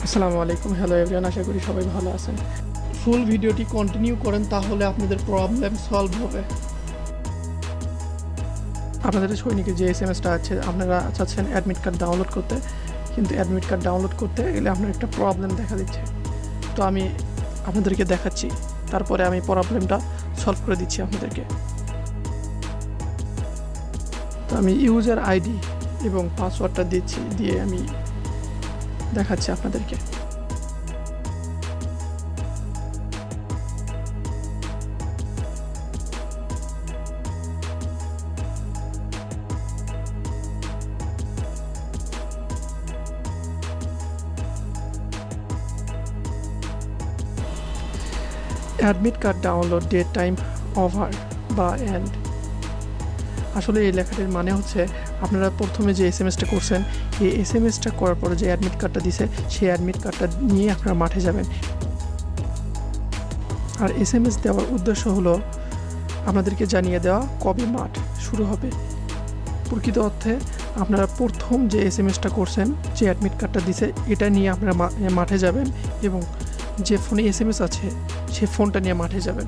আসসালামু আলাইকুম, hello everyone, আশা করি সবাই ভালো আছেন। ফুল ভিডিওটি কন্টিনিউ করেন, তাহলে আপনাদের প্রবলেম সলভ হবে। আপনাদের সৈনিকের যে এসএমএসটা আছে, আপনারা চাচ্ছেন অ্যাডমিট কার্ড ডাউনলোড করতে, কিন্তু অ্যাডমিট কার্ড ডাউনলোড করতে গেলে আপনার একটা প্রবলেম দেখা দিচ্ছে। তো আমি আপনাদেরকে দেখাচ্ছি, তারপরে আমি প্রবলেমটা সলভ করে দিচ্ছি আপনাদেরকে। তো আমি ইউজার আইডি এবং পাসওয়ার্ডটা দিচ্ছি, দিয়ে আমি দেখাচ্ছি আপনাদেরকে। Admit card download date time over বা এন্ড। আসলে এই লেখাটির মানে হচ্ছে, আপনারা প্রথমে যে এসএমএসটা করছেন, এই এসএমএসটা করার পরে যে অ্যাডমিট কার্ডটা দিছে, সেই অ্যাডমিট কার্ডটা নিয়ে আপনারা মাঠে যাবেন। আর এসএমএস দেওয়ার উদ্দেশ্য হলো আপনাদেরকে জানিয়ে দেওয়া কবে মাঠ শুরু হবে। প্রকৃত অর্থে আপনারা প্রথম যে এসএমএসটা করছেন, যে অ্যাডমিট কার্ডটা দিছে, এটা নিয়ে আপনারা মাঠে যাবেন এবং যে ফোনে এসএমএস আছে সেই ফোনটা নিয়ে মাঠে যাবেন।